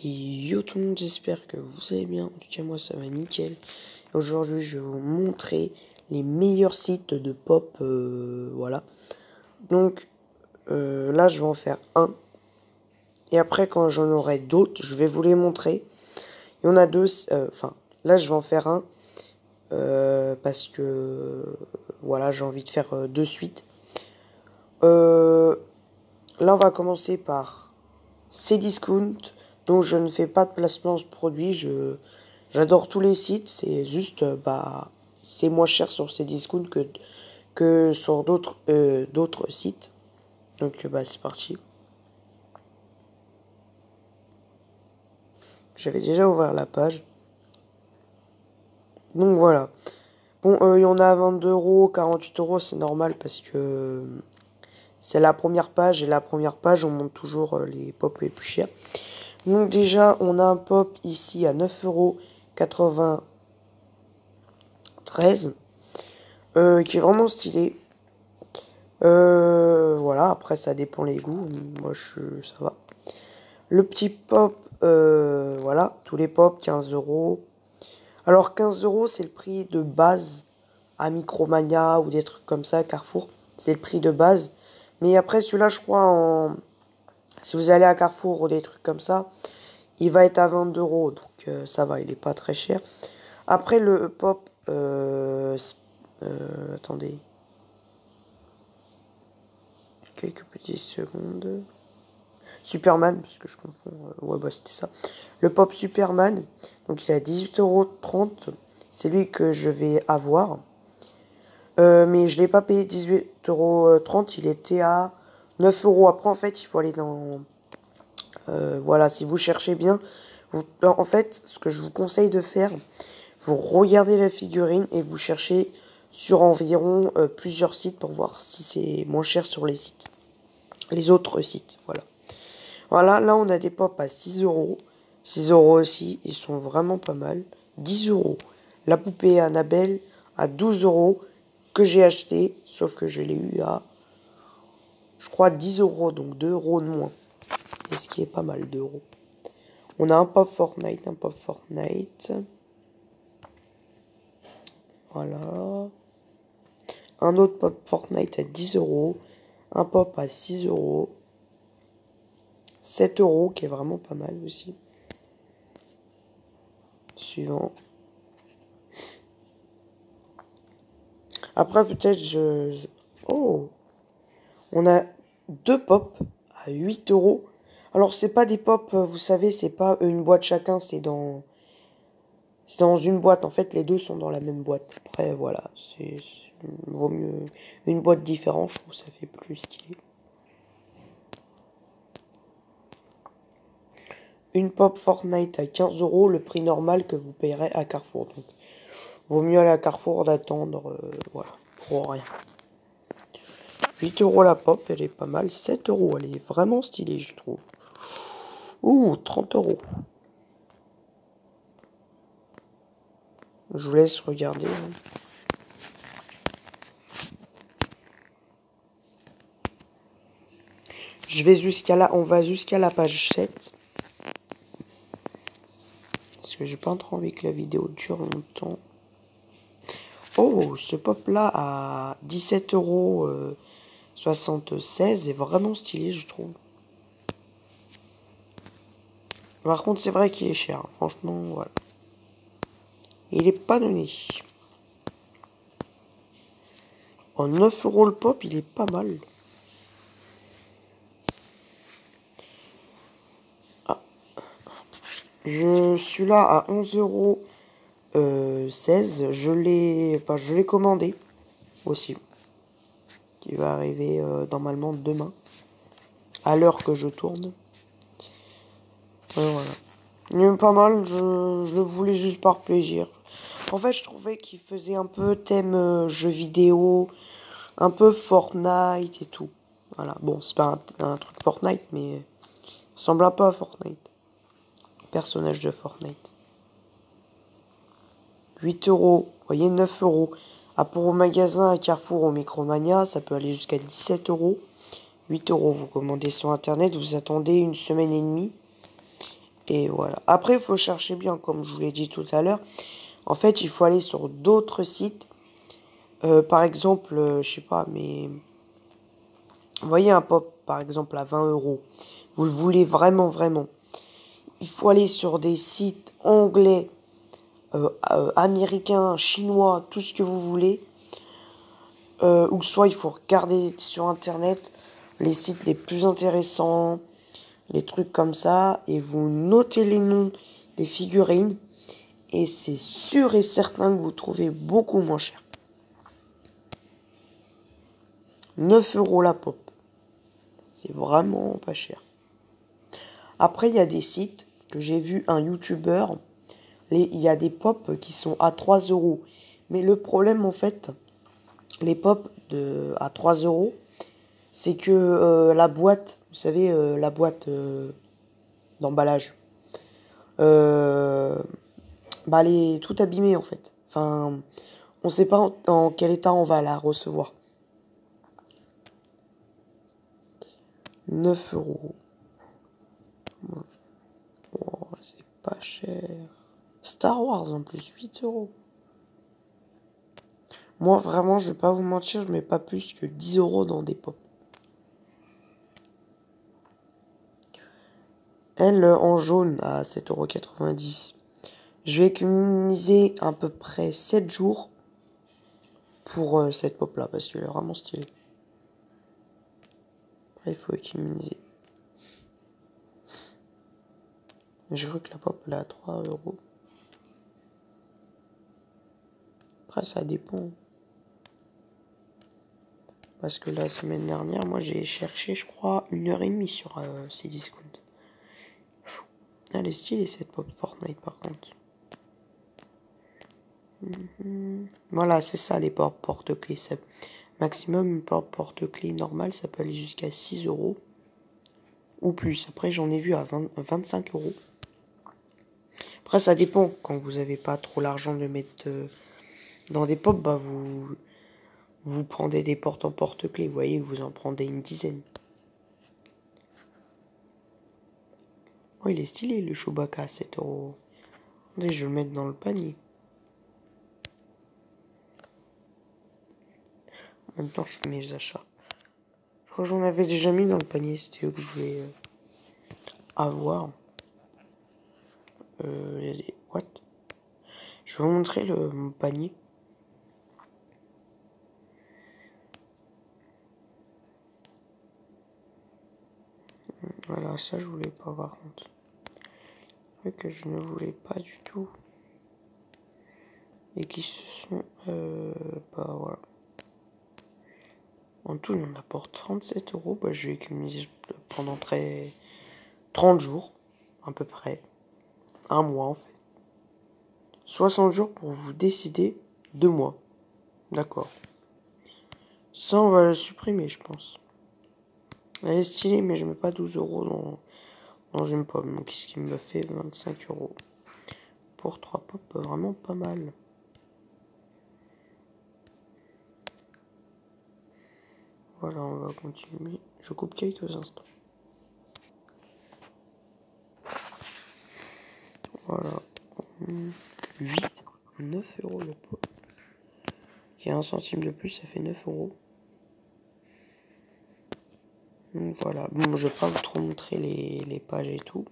Yo tout le monde, j'espère que vous allez bien. En tout cas, moi ça va nickel. Aujourd'hui, je vais vous montrer les meilleurs sites de pop. Voilà. Donc là, je vais en faire un. Et après, quand j'en aurai d'autres, je vais vous les montrer. Il y en a deux. Enfin, là, je vais en faire un. Parce que voilà, j'ai envie de faire deux suites. Là, on va commencer par Cdiscount. Donc je ne fais pas de placement de produit, j'adore tous les sites, c'est juste c'est moins cher sur Cdiscount que sur d'autres sites. Donc c'est parti. J'avais déjà ouvert la page. Donc voilà. Bon, il y en a à 22 €, 48 €, c'est normal parce que c'est la première page et la première page on monte toujours les pop les plus chers. Donc déjà, on a un pop ici à 9,93 €, qui est vraiment stylé. Voilà, après ça dépend les goûts, moi ça va. Le petit pop, voilà, tous les pop, 15 €. Alors 15 € c'est le prix de base à Micromania ou des trucs comme ça, Carrefour. C'est le prix de base. Mais après celui-là, je crois, si vous allez à Carrefour ou des trucs comme ça, il va être à 22 €, donc ça va, il est pas très cher. Après le pop, attendez, quelques petites secondes. Superman, parce que je confonds, ouais c'était ça. Le pop Superman, donc il est à 18,30 €, c'est lui que je vais avoir. Mais je l'ai pas payé 18,30 €, il était à 9 €. Après en fait il faut aller dans... voilà, si vous cherchez bien, en fait, ce que je vous conseille de faire, vous regardez la figurine et vous cherchez sur environ plusieurs sites pour voir si c'est moins cher sur les autres sites. Voilà. Voilà, là on a des pop à 6 €. 6 € aussi, ils sont vraiment pas mal. 10 €. La poupée Annabelle à 12 € que j'ai acheté, sauf que je l'ai eu à, je crois, 10 €, donc 2 € de moins. Et ce qui est pas mal, 2 €. On a un pop Fortnite, Voilà. Un autre pop Fortnite à 10 €. Un pop à 6 €. 7 € qui est vraiment pas mal aussi. Suivant. Après peut-être Oh, on a deux pop à 8 €. Alors c'est pas des pop, vous savez, c'est pas une boîte chacun, c'est dans une boîte. En fait, les deux sont dans la même boîte. Après, voilà, vaut mieux une boîte différente, je trouve que ça fait plus stylé. Une pop Fortnite à 15 €, le prix normal que vous payerez à Carrefour. Donc, vaut mieux aller à Carrefour d'attendre, voilà, pour rien. 8 € la pop, elle est pas mal. 7 €, elle est vraiment stylée, je trouve. Ouh, 30 €. Je vous laisse regarder. On va jusqu'à la page 7. Parce que j'ai pas trop envie que la vidéo dure longtemps. Oh, ce pop-là à 17,76 € est vraiment stylé, je trouve. Par contre, c'est vrai qu'il est cher. Franchement, voilà. Il est pas donné. En 9 € le pop, il est pas mal. Ah. Je suis là à 11,16 €. Je l'ai commandé aussi. Qui va arriver normalement demain. À l'heure que je tourne. Voilà. Il est pas mal, je le voulais juste par plaisir. En fait, je trouvais qu'il faisait un peu thème jeu vidéo, un peu Fortnite et tout. Voilà, bon, c'est pas un truc Fortnite, mais il ressemble un peu à Fortnite. Personnage de Fortnite. 8 €, vous voyez, 9 €. Ah, pour au magasin, à Carrefour, au Micromania, ça peut aller jusqu'à 17 €. 8 €, vous commandez sur internet, vous attendez une semaine et demie. Et voilà. Après, il faut chercher bien, comme je vous l'ai dit tout à l'heure. En fait, il faut aller sur d'autres sites. Par exemple, je sais pas, mais... Vous voyez un pop, par exemple, à 20 euros. Vous le voulez vraiment, vraiment. Il faut aller sur des sites anglais, américains, chinois, tout ce que vous voulez. Ou soit il faut regarder sur Internet les sites les plus intéressants, les trucs comme ça. Et vous notez les noms des figurines. Et c'est sûr et certain que vous trouvez beaucoup moins cher. 9 euros la pop. C'est vraiment pas cher. Après, il y a des sites que j'ai vu un YouTuber. Il y a des pop qui sont à 3 euros. Mais le problème, en fait, les pop à 3 euros, c'est que la boîte, vous savez, la boîte d'emballage, bah, elle est toute abîmée, en fait. Enfin, on sait pas dans quel état on va la recevoir. 9 euros. Oh, c'est pas cher. Star Wars en plus, 8 euros. Moi, vraiment, je vais pas vous mentir, je mets pas plus que 10 euros dans des pop. Elle, en jaune, à 7,90 €. Je vais économiser à peu près 7 jours pour cette pop-là, parce qu'elle est vraiment stylée. Après, il faut économiser. Je crois que la pop, elle est à 3 euros. Après, ça dépend. Parce que la semaine dernière, moi, j'ai cherché, je crois, 1 h 30 sur ces discounts. Elle est stylée, cette pop Fortnite, par contre. Voilà, c'est ça, les porte-clés. Maximum, une porte-clés normale, ça peut aller jusqu'à 6 euros. Ou plus. Après, j'en ai vu à 25 euros. Après, ça dépend. Quand vous n'avez pas trop l'argent de mettre dans des pop, bah vous prenez des portes en porte-clés. Vous voyez, vous en prenez une dizaine. Oh, il est stylé, le Chewbacca à 7 euros. Attendez, je vais le mettre dans le panier. En même temps, je fais mes achats. Je crois que j'en avais déjà mis dans le panier. C'était eux que je voulais avoir. Il y a des... What? Je vais vous montrer mon panier. Voilà, ça je voulais pas par contre. C'est vrai que je ne voulais pas du tout. Et qui se sont... bah voilà. En tout, il en apporte 37 euros. Bah, je vais économiser pendant 30 jours, à peu près. Un mois en fait. 60 jours pour vous décider 2 mois. D'accord. Ça, on va le supprimer, je pense. Elle est stylée, mais je mets pas 12 euros dans une pomme. Donc, ce qui me fait 25 euros. Pour 3 pop, vraiment pas mal. Voilà, on va continuer. Je coupe quelques instants. Voilà. 8, 9 euros le pot. Il y a 1 centime de plus, ça fait 9 euros. Donc voilà. Bon, je vais pas vous trop montrer les pages et tout.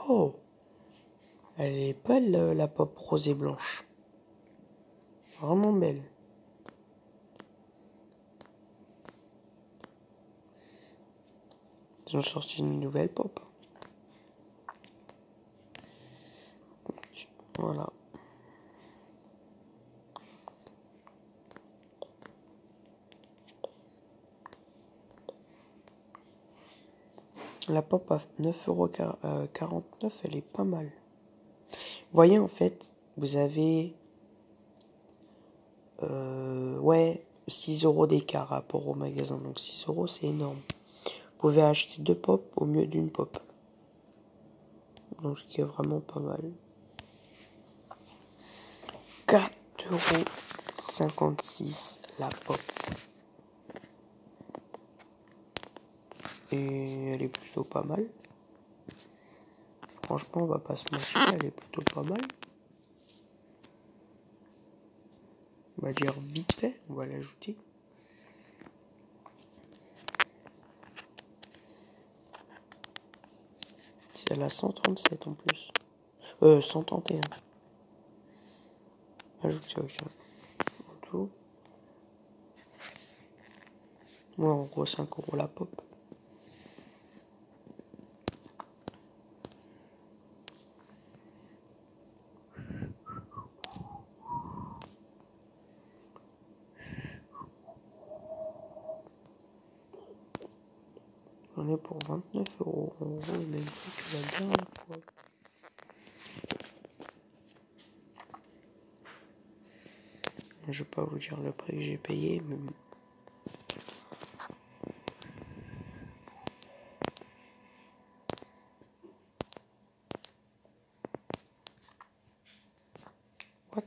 Oh! Elle est belle, la pop rose et blanche. Vraiment belle. Ils ont sorti une nouvelle pop. Voilà. La pop à 9,49 €, elle est pas mal. Vous voyez, en fait, vous avez... ouais, 6 euros d'écart par rapport au magasin. Donc 6 euros, c'est énorme. Vous pouvez acheter 2 pop au mieux d'une pop. Donc ce qui est vraiment pas mal. 4,56 € la pop. Et elle est plutôt pas mal. Franchement, on va pas se mentir, elle est plutôt pas mal. On va dire vite fait, on va l'ajouter. C'est la 137 en plus. 131. Ajouter, ok. Tout. Ouais, en gros, 5 € la pop. On est pour 29 €. En gros, le même prix que la dernière fois. Je vais pas vous dire le prix que j'ai payé, mais bon. What?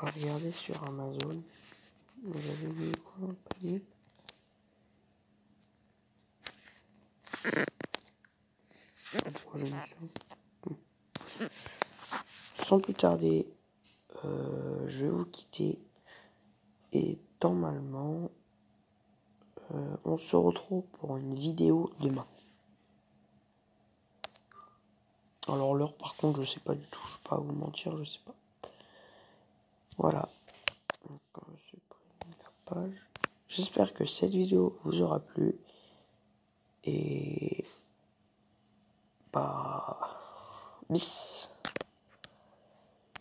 On va regarder sur Amazon. Vous avez vu quoi dans le panier? Sans plus tarder, je vais vous quitter. Et normalement, on se retrouve pour une vidéo demain. Alors l'heure par contre, je sais pas du tout. Je vais pas vous mentir, je sais pas. Voilà. Donc, je supprime la page. J'espère que cette vidéo vous aura plu. Et... bah... bis.